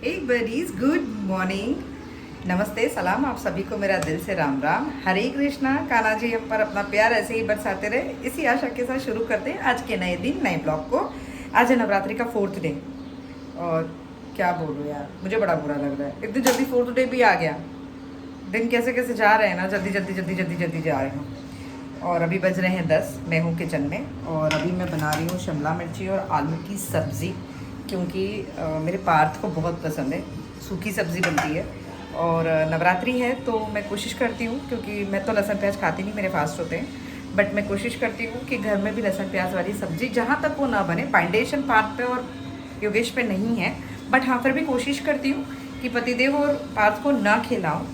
एक बरीज good morning, नमस्ते, सलाम। आप सभी को मेरा दिल से राम राम, हरे कृष्णा। कान्हा जी हम पर अपना प्यार ऐसे ही बरसाते रहे, इसी आशा के साथ शुरू करते हैं आज के नए दिन, नए ब्लॉग को। आज है नवरात्रि का 4th डे और क्या बोलूँ यार, मुझे बड़ा बुरा लग रहा है। इतनी जल्दी 4th डे भी आ गया। दिन कैसे कैसे जा रहे हैं ना, जल्दी जल्दी जल्दी जल्दी जल्दी जा रहे हैं। और अभी बज रहे हैं 10। मैं हूँ किचन में और अभी मैं बना रही हूँ शिमला मिर्ची और आलू की सब्ज़ी, क्योंकि मेरे पार्थ को बहुत पसंद है। सूखी सब्ज़ी बनती है और नवरात्रि है तो मैं कोशिश करती हूँ, क्योंकि मैं तो लहसुन प्याज खाती नहीं, मेरे फास्ट होते हैं, बट मैं कोशिश करती हूँ कि घर में भी लहसुन प्याज वाली सब्ज़ी जहाँ तक वो ना बने। बाइंडेशन पार्थ पे और योगेश पे नहीं है, बट हाँ फिर भी कोशिश करती हूँ कि पतिदेव और पार्थ को ना खिलाऊँ।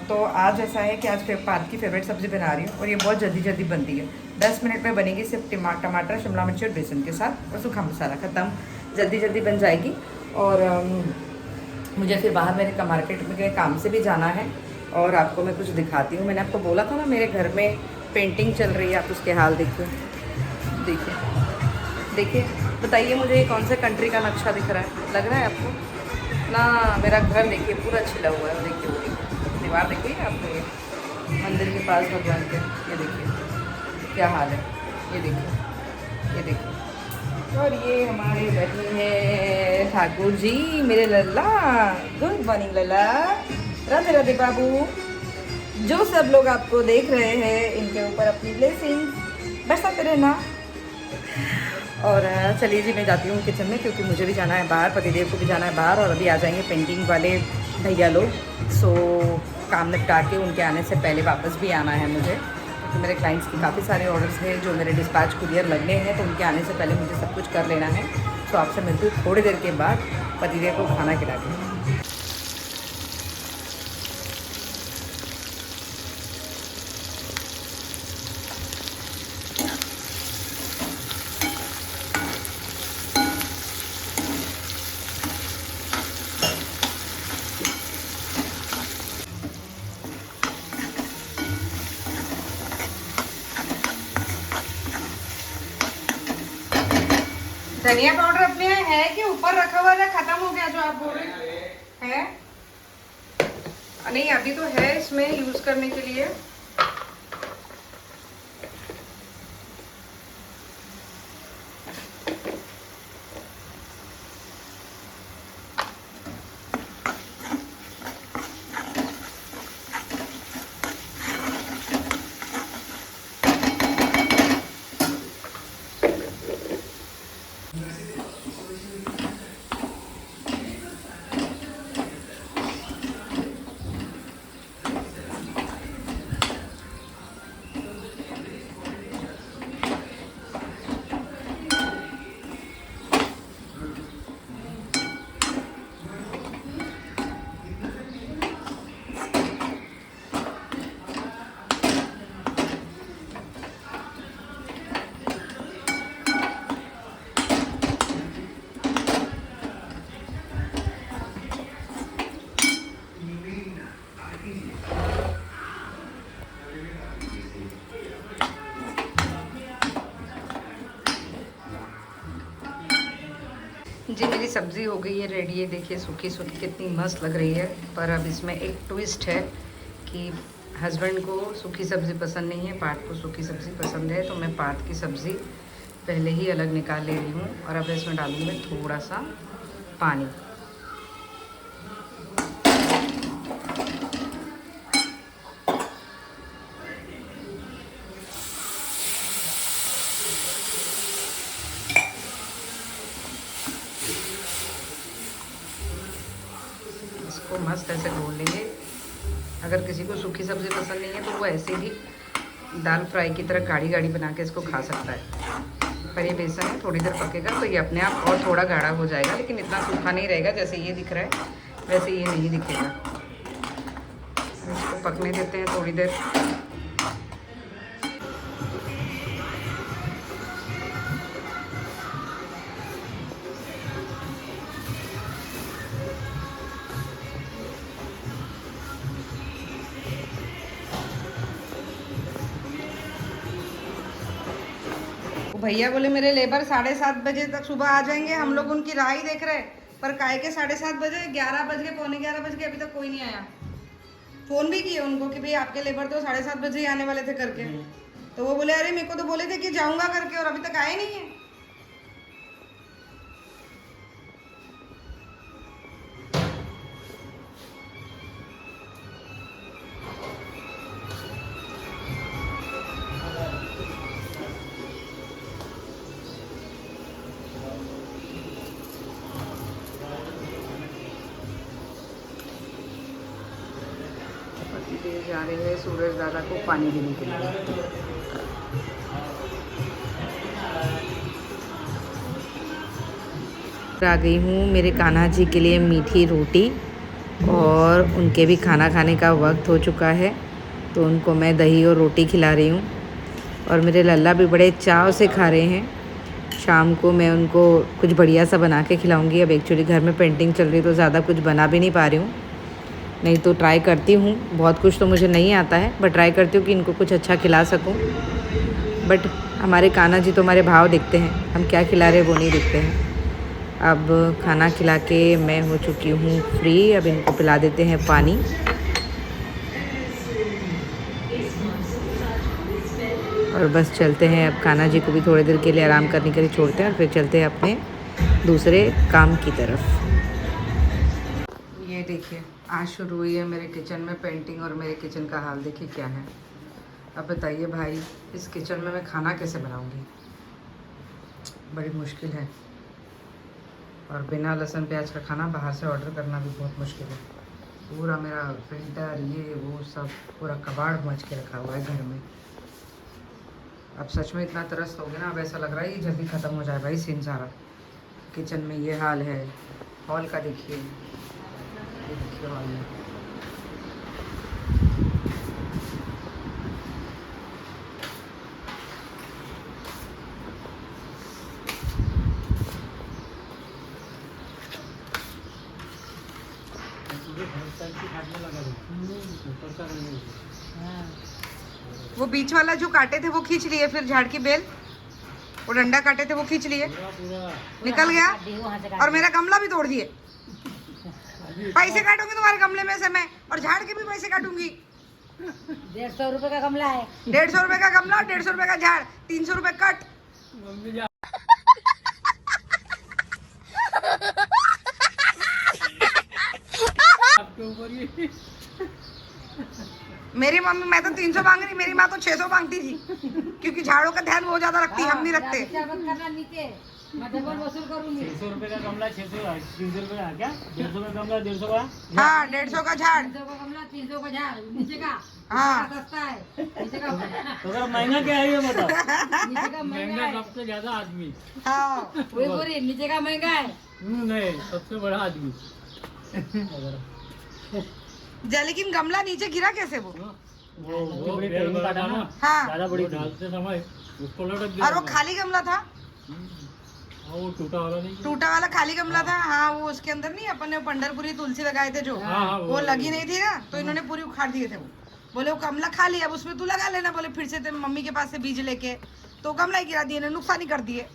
तो आज ऐसा है कि आज पार्थ की फेवरेट सब्ज़ी बना रही हूँ और ये बहुत जल्दी जल्दी बनती है। 10 मिनट में बनेगी, सिर्फ टमाटर, शिमला मिर्ची और बेसन के साथ, और सूखा मसाला ख़त्म। जल्दी जल्दी बन जाएगी। और मुझे फिर बाहर मेरे मार्केट में काम से भी जाना है और आपको मैं कुछ दिखाती हूँ। मैंने आपको बोला था ना मेरे घर में पेंटिंग चल रही है, आप उसके हाल देखिए देखिए देखिए। बताइए मुझे ये कौन से कंट्री का नक्शा दिख रहा है, लग रहा है आपको ना? मेरा घर देखिए पूरा छिला हुआ है, देखिए दीवार देखिए आपको, ये मंदिर के पास भगवान के, ये देखिए क्या हाल है, ये देखिए ये देखिए। और ये हमारे बैठे हैं ठाकुर जी, मेरे लल्ला। गुड मॉर्निंग लल्ला, राधे राधे बाबू। जो सब लोग आपको देख रहे हैं इनके ऊपर अपनी ब्लेसिंग बरसाते रहना। और चलिए जी, मैं जाती हूँ किचन में, क्योंकि मुझे भी जाना है बाहर, पतिदेव को भी जाना है बाहर, और अभी आ जाएंगे पेंटिंग वाले भैया लोग। सो काम निपटा के उनके आने से पहले वापस भी आना है मुझे, क्योंकि मेरे क्लाइंट्स के काफ़ी सारे ऑर्डर्स हैं जो मेरे डिस्पैच कुरियर लगने हैं, तो उनके आने से पहले मुझे सब कुछ कर लेना है। सो आपसे मिलती हूँ थोड़ी देर के बाद पतिदेव को खाना खिला के। धनिया पाउडर अपने यहाँ है कि ऊपर रखा हुआ था, खत्म हो गया जो आप बोल रहे हैं? नहीं, अभी तो है इसमें यूज करने के लिए। जी मेरी सब्ज़ी हो गई है रेडी है, देखिए सूखी सूखी कितनी मस्त लग रही है। पर अब इसमें एक ट्विस्ट है कि हस्बैंड को सूखी सब्ज़ी पसंद नहीं है, पार्थ को सूखी सब्ज़ी पसंद है। तो मैं पार्थ की सब्ज़ी पहले ही अलग निकाल ले रही हूँ और अब इसमें डालूँगी थोड़ा सा पानी। इसको मस्त ऐसे घोल लेंगे। अगर किसी को सूखी सब्ज़ी पसंद नहीं है तो वो ऐसे भी दाल फ्राई की तरह गाढ़ी गाढ़ी बना के इसको खा सकता है। पर ये बेसन है, थोड़ी देर पकेगा तो ये अपने आप और थोड़ा गाढ़ा हो जाएगा, लेकिन इतना सूखा नहीं रहेगा। जैसे ये दिख रहा है वैसे ये नहीं दिखेगा। इसको पकने देते हैं थोड़ी देर। भैया बोले मेरे लेबर 7:30 बजे तक सुबह आ जाएंगे, हम लोग उनकी राह ही देख रहे हैं। पर काय के 7:30 बजे, 11 बज गए, पौने 11 बज गए, अभी तक कोई नहीं आया। फोन भी किए उनको कि भाई आपके लेबर तो 7:30 बजे ही आने वाले थे करके, तो वो बोले अरे मेरे को तो बोले थे कि जाऊंगा करके, और अभी तक आए नहीं है। जा रहे हैं सूरज दादा को पानी देने के लिए। आ गई हूँ मेरे कान्हा जी के लिए मीठी रोटी, और उनके भी खाना खाने का वक्त हो चुका है, तो उनको मैं दही और रोटी खिला रही हूँ। और मेरे लल्ला भी बड़े चाव से खा रहे हैं। शाम को मैं उनको कुछ बढ़िया सा बना के खिलाऊँगी। अब एक्चुअली घर में पेंटिंग चल रही तो ज़्यादा कुछ बना भी नहीं पा रही हूँ, नहीं तो ट्राई करती हूँ। बहुत कुछ तो मुझे नहीं आता है, बट ट्राई करती हूँ कि इनको कुछ अच्छा खिला सकूँ। बट हमारे कान्हा जी तो हमारे भाव दिखते हैं, हम क्या खिला रहे वो नहीं दिखते हैं। अब खाना खिला के मैं हो चुकी हूँ फ्री। अब इनको पिला देते हैं पानी। और बस चलते हैं, अब कान्हा जी को भी थोड़ी देर के लिए आराम करने के लिए छोड़ते हैं, और फिर चलते हैं अपने दूसरे काम की तरफ। ये देखिए, आज शुरू हुई है मेरे किचन में पेंटिंग, और मेरे किचन का हाल देखिए क्या है। अब बताइए भाई, इस किचन में मैं खाना कैसे बनाऊंगी, बड़ी मुश्किल है। और बिना लहसुन प्याज का खाना बाहर से ऑर्डर करना भी बहुत मुश्किल है। पूरा मेरा प्रिंटर ये वो सब पूरा कबाड़ मच के रखा हुआ है घर में। अब सच में इतना तरस हो गया ना, अब ऐसा लग रहा है ये जल्दी ख़त्म हो जाए भाई सीन सारा। किचन में ये हाल है। हॉल का देखिए, ये देखिए हॉल में। वो बीच वाला जो काटे थे वो खींच लिए, फिर झाड़ की बेल, वो डंडा काटे थे वो खींच लिए, निकल गया। और मेरा गमला भी तोड़ दिए। पैसे काटूंगी तुम्हारे गमले में से मैं, और झाड़ के भी पैसे काटूंगी। 150 रुपए का गमला है। 150 रुपए का गमला और 150 रुपए का झाड़, 300 रुपए कट। मेरी मम्मी, मैं तो 300 मांग रही, मेरी माँ तो 600 मांगती थी, क्योंकि झाड़ों का ध्यान बहुत ज्यादा रखती है, हम नहीं रखते। वसूल करूंगी। 600 रुपए का गमला, 600 300 रुपए का क्या, 150 का गमला, 150 का। हाँ, 150 का झाड़, 300 का गमला, 300 का झाड़, नीचे का हाँ सस्ता है, नीचे का तो अगर महंगा क्या है ये बताओ। नीचे का महंगा महंगा है। सबसे ज्यादा आदमी। हाँ। वही बोल रही, नीचे का महंगा है। नहीं, सबसे बड़ा आदमी। लेकिन गमला नीचे गिरा कैसे वो? वो बेल बड़ा था ना, हाँ। ज्यादा बड़ी डालते समय उसको लटक गया। और वो खाली गमला था, वो टूटा वाला नहीं। टूटा वाला खाली गमला था। हाँ, वो उसके अंदर नहीं अपन ने पंढरपुरी तुलसी लगाए थे जो, हाँ, वो लगी नहीं थी ना, तो इन्होंने पूरी उखाड़ दिए थे। वो बोले वो गमला खाली, अब उसमें तू लगा लेना। बोले फिर से ते मम्मी के पास से बीज लेके, तो गमला ही गिरा दिए, नुकसान ही कर दिए।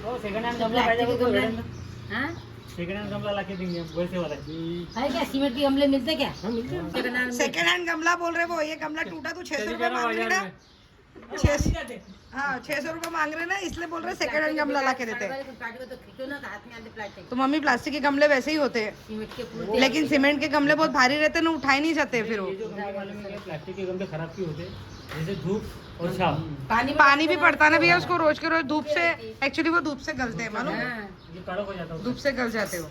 वो सेकंड हैंड गमला पाहिजे वो तो हाँ? सेकंड हैंड गमला लाके देंगे हम, वैसे वाला। है क्या, सीमेंट के गमले मिलते क्या? सेकंड हैंड गमला बोल रहे वो, ये गमला टूटा तो 600 रुपए मांग रहे ना। 600 रुपए मांग रहे ना, इसलिए बोल रहे सेकंड हैंड गमला ला के देते हैं। तो मम्मी, प्लास्टिक के गमले वैसे ही होते हैं, लेकिन सीमेंट के गमले बहुत भारी रहते हैं ना, उठाए नहीं जाते फिर वो। प्लास्टिक के गमले खराब क्यों होते, जैसे धूप और छाव। पानी भी पड़ता ना भैया उसको, रोज के रोज धूप से। एक्चुअली वो धूप से गलते हैं, मालूम, ये कड़क हो जाता है। धूप से गल जाते हो।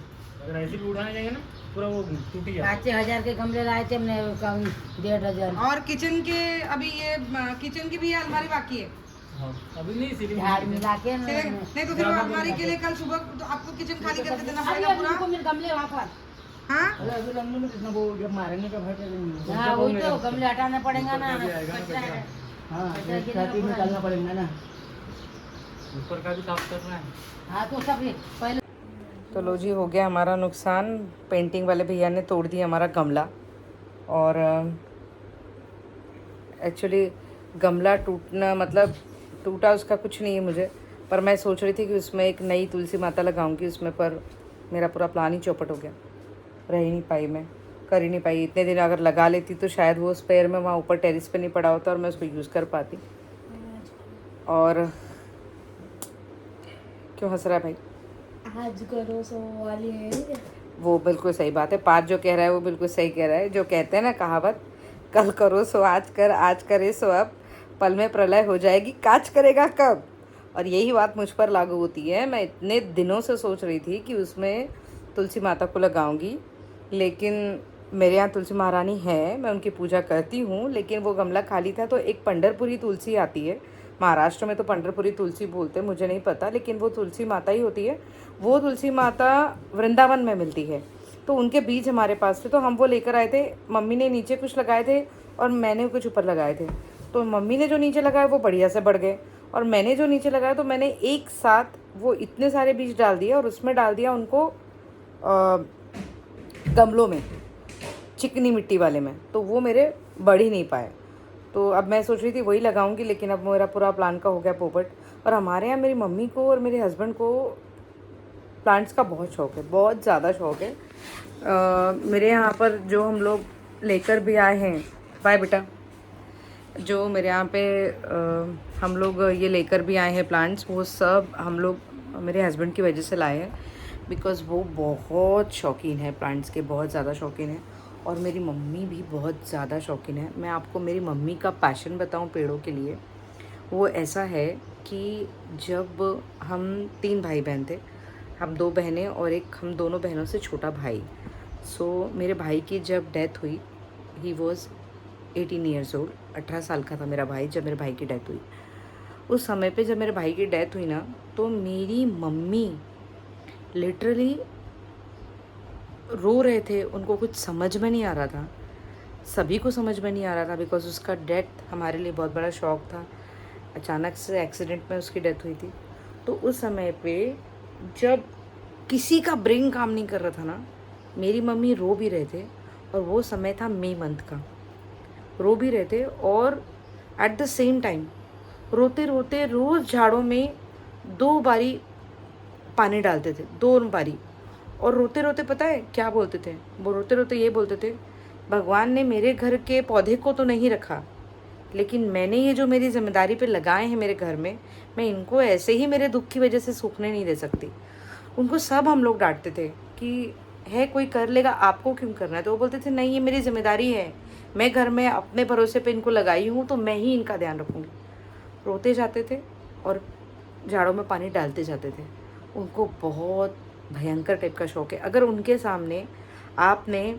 अगर ऐसे भी उठाने जाएंगे ना, पूरा वो टूट जाएगा। 5,000 के गमले लाए थे हमने, 1.5 डजन। और किचन के अभी ये किचन की भी अलमारी बाकी है। हाँ, अभी नहीं सीलिंग झाड़ मिला के नहीं तो फिर वो अलमारी के लिए कल सुबह तो आपको किचन खाली करके देना पड़ेगा पूरा। मेरे गमले वहाँ पर। हाँ, अभी लगने में कितना वो जब मारेंगे तो हट। हाँ वही तो, गमले हटाना पड़ेगा ना, कचरा है। हाँ, निकालना पड़ेगा ना, ऊपर का भी साफ करना है। हाँ तो सब पहले। तो लो जी, हो गया हमारा नुकसान। पेंटिंग वाले भैया ने तोड़ दिया हमारा गमला। और एक्चुअली गमला टूटना मतलब टूटा उसका कुछ नहीं है मुझे, पर मैं सोच रही थी कि उसमें एक नई तुलसी माता लगाऊंगी उसमें, पर मेरा पूरा प्लान ही चौपट हो गया। रह ही नहीं पाई, मैं कर ही नहीं पाई। इतने दिन अगर लगा लेती तो शायद वो स्पेयर में वहाँ ऊपर टेरिस पे नहीं पड़ा होता और मैं उसको यूज़ कर पाती। और क्यों हंस रहा है भाई? आज करो सो वाली है। वो बिल्कुल सही बात है, पार्थ जो कह रहा है वो बिल्कुल सही कह रहा है। जो कहते हैं ना कहावत, कल करो सो आज कर, आज करे सो अब, पल में प्रलय हो जाएगी, काज करेगा कब। और यही बात मुझ पर लागू होती है। मैं इतने दिनों से सोच रही थी कि उसमें तुलसी माता को लगाऊंगी, लेकिन मेरे यहाँ तुलसी महारानी है, मैं उनकी पूजा करती हूँ, लेकिन वो गमला खाली था। तो एक पंढरपुरी तुलसी आती है, महाराष्ट्र में तो पंढरपुरी तुलसी बोलते हैं, मुझे नहीं पता, लेकिन वो तुलसी माता ही होती है। वो तुलसी माता वृंदावन में मिलती है, तो उनके बीज हमारे पास थे, तो हम वो लेकर आए थे। मम्मी ने नीचे कुछ लगाए थे और मैंने कुछ ऊपर लगाए थे। तो मम्मी ने जो नीचे लगाए वो बढ़िया से बढ़ गए, और मैंने जो नीचे लगाया तो मैंने एक साथ वो इतने सारे बीज डाल दिए और उसमें डाल दिया उनको गमलों में, चिकनी मिट्टी वाले में, तो वो मेरे बढ़ ही नहीं पाए। तो अब मैं सोच रही थी वही लगाऊंगी, लेकिन अब मेरा पूरा प्लान का हो गया पोपट। और हमारे यहाँ मेरी मम्मी को और मेरे हस्बैंड को प्लांट्स का बहुत शौक है, बहुत ज़्यादा शौक है। मेरे यहाँ पर जो हम लोग लेकर भी आए हैं, बाय बेटा, जो मेरे यहाँ पे हम लोग ये लेकर भी आए हैं प्लांट्स, वो सब हम लोग मेरे हस्बैंड की वजह से लाए हैं, बिकॉज़ वो बहुत शौकीन है प्लांट्स के, बहुत ज़्यादा शौकीन है। और मेरी मम्मी भी बहुत ज़्यादा शौकीन है। मैं आपको मेरी मम्मी का पैशन बताऊं पेड़ों के लिए, वो ऐसा है कि जब हम 3 भाई बहन थे, हम 2 बहनें और एक हम दोनों बहनों से छोटा भाई। सो मेरे भाई की जब डेथ हुई, ही वॉज 18 ईयर्स ओल्ड, 18 साल का था मेरा भाई जब मेरे भाई की डेथ हुई। उस समय पे जब मेरे भाई की डेथ हुई ना, तो मेरी मम्मी लिटरली रो रहे थे, उनको कुछ समझ में नहीं आ रहा था, सभी को समझ में नहीं आ रहा था, बिकॉज उसका डेथ हमारे लिए बहुत बड़ा शौक था। अचानक से एक्सीडेंट में उसकी डेथ हुई थी। तो उस समय पे जब किसी का ब्रेन काम नहीं कर रहा था ना, मेरी मम्मी रो भी रहे थे, और वो समय था मई मंथ का, रो भी रहे थे, और एट द सेम टाइम रोते रोते रोज़ झाड़ों में 2 बारी पानी डालते थे, 2 बारी। और रोते रोते पता है क्या बोलते थे? वो रोते रोते ये बोलते थे, भगवान ने मेरे घर के पौधे को तो नहीं रखा, लेकिन मैंने ये जो मेरी जिम्मेदारी पे लगाए हैं मेरे घर में, मैं इनको ऐसे ही मेरे दुख की वजह से सूखने नहीं दे सकती। उनको सब हम लोग डांटते थे कि है कोई कर लेगा, आपको क्यों करना है? तो वो बोलते थे नहीं, ये मेरी जिम्मेदारी है, मैं घर में अपने भरोसे पे इनको लगाई हूँ, तो मैं ही इनका ध्यान रखूँगी। रोते जाते थे और झाड़ों में पानी डालते जाते थे। उनको बहुत भयंकर टाइप का शौक है। अगर उनके सामने आपने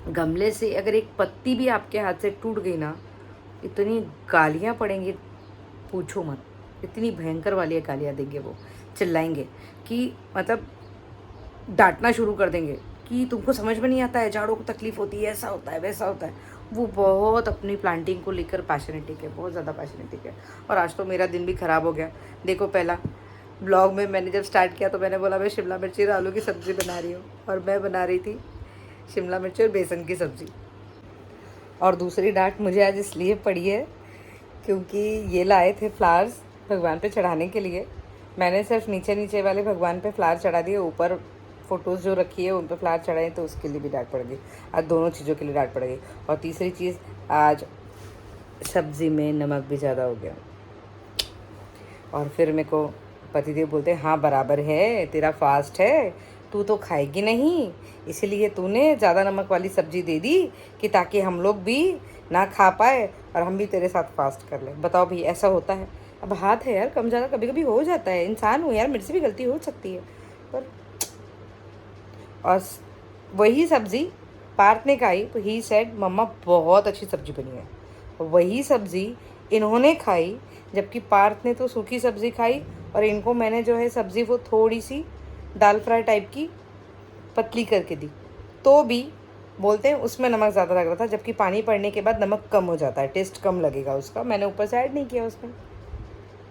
गमले से अगर एक पत्ती भी आपके हाथ से टूट गई ना, इतनी गालियाँ पड़ेंगी, पूछो मत, इतनी भयंकर वाली गालियाँ देंगे वो, चिल्लाएंगे कि मतलब डांटना शुरू कर देंगे कि तुमको समझ में नहीं आता है, झाड़ों को तकलीफ़ होती है, ऐसा होता है वैसा होता है। वो बहुत अपनी प्लांटिंग को लेकर पैशनेटिक है, बहुत ज़्यादा पैशनेटिक है। और आज तो मेरा दिन भी ख़राब हो गया। देखो, पहला ब्लॉग में मैंने जब स्टार्ट किया तो मैंने बोला मैं शिमला मिर्ची और आलू की सब्ज़ी बना रही हूँ, और मैं बना रही थी शिमला मिर्ची और बेसन की सब्ज़ी। और दूसरी डांट मुझे आज इसलिए पड़ी है क्योंकि ये लाए थे फ्लावर्स भगवान पे चढ़ाने के लिए। मैंने सिर्फ नीचे नीचे वाले भगवान पे फ्लावर चढ़ा दिए, ऊपर फ़ोटोज़ जो रखी है उन पर फ्लावर चढ़ाए, तो उसके लिए भी डांट पड़ गई। आज दोनों चीज़ों के लिए डांट पड़ गई। और तीसरी चीज़, आज सब्ज़ी में नमक भी ज़्यादा हो गया। और फिर मेरे को पतिदेव बोलते हाँ बराबर है, तेरा फास्ट है, तू तो खाएगी नहीं, इसलिए तूने ज़्यादा नमक वाली सब्ज़ी दे दी कि ताकि हम लोग भी ना खा पाए और हम भी तेरे साथ फास्ट कर लें। बताओ भाई, ऐसा होता है? अब हाथ है यार, कम ज़्यादा कभी कभी हो जाता है, इंसान हूँ यार, मेरे से भी गलती हो सकती है। पर और वही सब्ज़ी पार्थ ने खाई तो ही सेड मम्मा बहुत अच्छी सब्ज़ी बनी है। वही सब्ज़ी इन्होंने खाई, जबकि पार्थ ने तो सूखी सब्ज़ी खाई, और इनको मैंने जो है सब्ज़ी वो थोड़ी सी दाल फ्राई टाइप की पतली करके दी, तो भी बोलते हैं उसमें नमक ज़्यादा लग रहा था, जबकि पानी पड़ने के बाद नमक कम हो जाता है, टेस्ट कम लगेगा उसका। मैंने ऊपर से ऐड नहीं किया उसमें।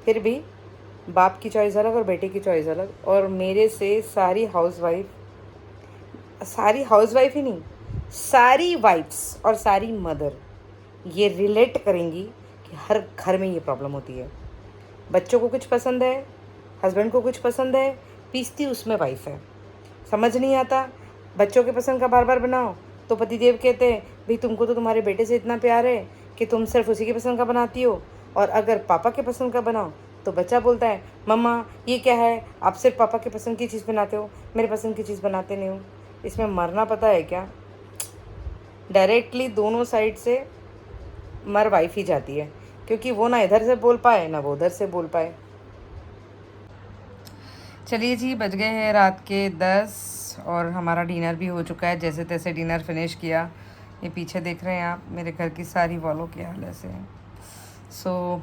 फिर भी बाप की चॉइस अलग और बेटे की चॉइस अलग। और मेरे से सारी हाउसवाइफ ही नहीं, सारी वाइफ्स और सारी मदर ये रिलेट करेंगी कि हर घर में ये प्रॉब्लम होती है। बच्चों को कुछ पसंद है, हस्बैंड को कुछ पसंद है, पीसती उसमें वाइफ है। समझ नहीं आता, बच्चों के पसंद का बार बार बनाओ तो पतिदेव कहते हैं भाई तुमको तो तुम्हारे बेटे से इतना प्यार है कि तुम सिर्फ उसी की पसंद का बनाती हो, और अगर पापा के पसंद का बनाओ तो बच्चा बोलता है मम्मा ये क्या है, आप सिर्फ पापा के पसंद की चीज़ बनाते हो, मेरे पसंद की चीज़ बनाते नहीं हो। इसमें मरना पता है क्या, डायरेक्टली दोनों साइड से मर वाइफ ही जाती है, क्योंकि वो ना इधर से बोल पाए ना वो उधर से बोल पाए। चलिए जी, बज गए हैं रात के 10 और हमारा डिनर भी हो चुका है। जैसे तैसे डिनर फिनिश किया। ये पीछे देख रहे हैं आप, मेरे घर की सारी वॉलों के हाल ऐसे हैं। सो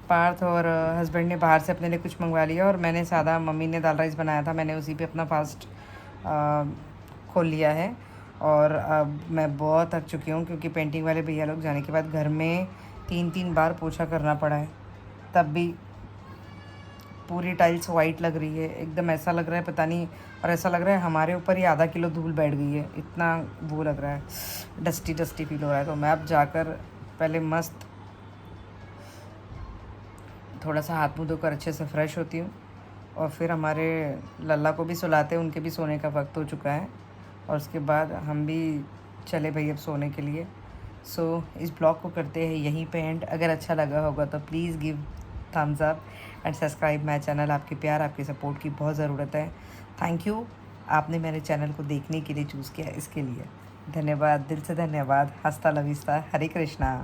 पार्थ और हस्बैंड ने बाहर से अपने लिए कुछ मंगवा लिया और मैंने सादा, मम्मी ने दाल राइस बनाया था, मैंने उसी पे अपना फास्ट खोल लिया है। और अब मैं बहुत थक चुकी हूँ क्योंकि पेंटिंग वाले भैया लोग जाने के बाद घर में 3-3 बार पोछा करना पड़ा है, तब भी पूरी टाइल्स वाइट लग रही है। एकदम ऐसा लग रहा है पता नहीं, और ऐसा लग रहा है हमारे ऊपर ही आधा किलो धूल बैठ गई है, इतना वो लग रहा है, डस्टी डस्टी फील हो रहा है। तो मैं अब जाकर पहले मस्त थोड़ा सा हाथ मुँह धोकर अच्छे से फ्रेश होती हूँ और फिर हमारे लल्ला को भी सुलाते हैं, उनके भी सोने का वक्त हो चुका है, और उसके बाद हम भी चले भाई अब सोने के लिए। सो इस ब्लॉग को करते हैं यहीं पे एंड। अगर अच्छा लगा होगा तो please give Thums up and subscribe my channel. आपके प्यार, आपके सपोर्ट की बहुत ज़रूरत है। थैंक यू, आपने मेरे चैनल को देखने के लिए चूज़ किया, इसके लिए धन्यवाद, दिल से धन्यवाद। हस्ता लविस्ता, हरे कृष्णा।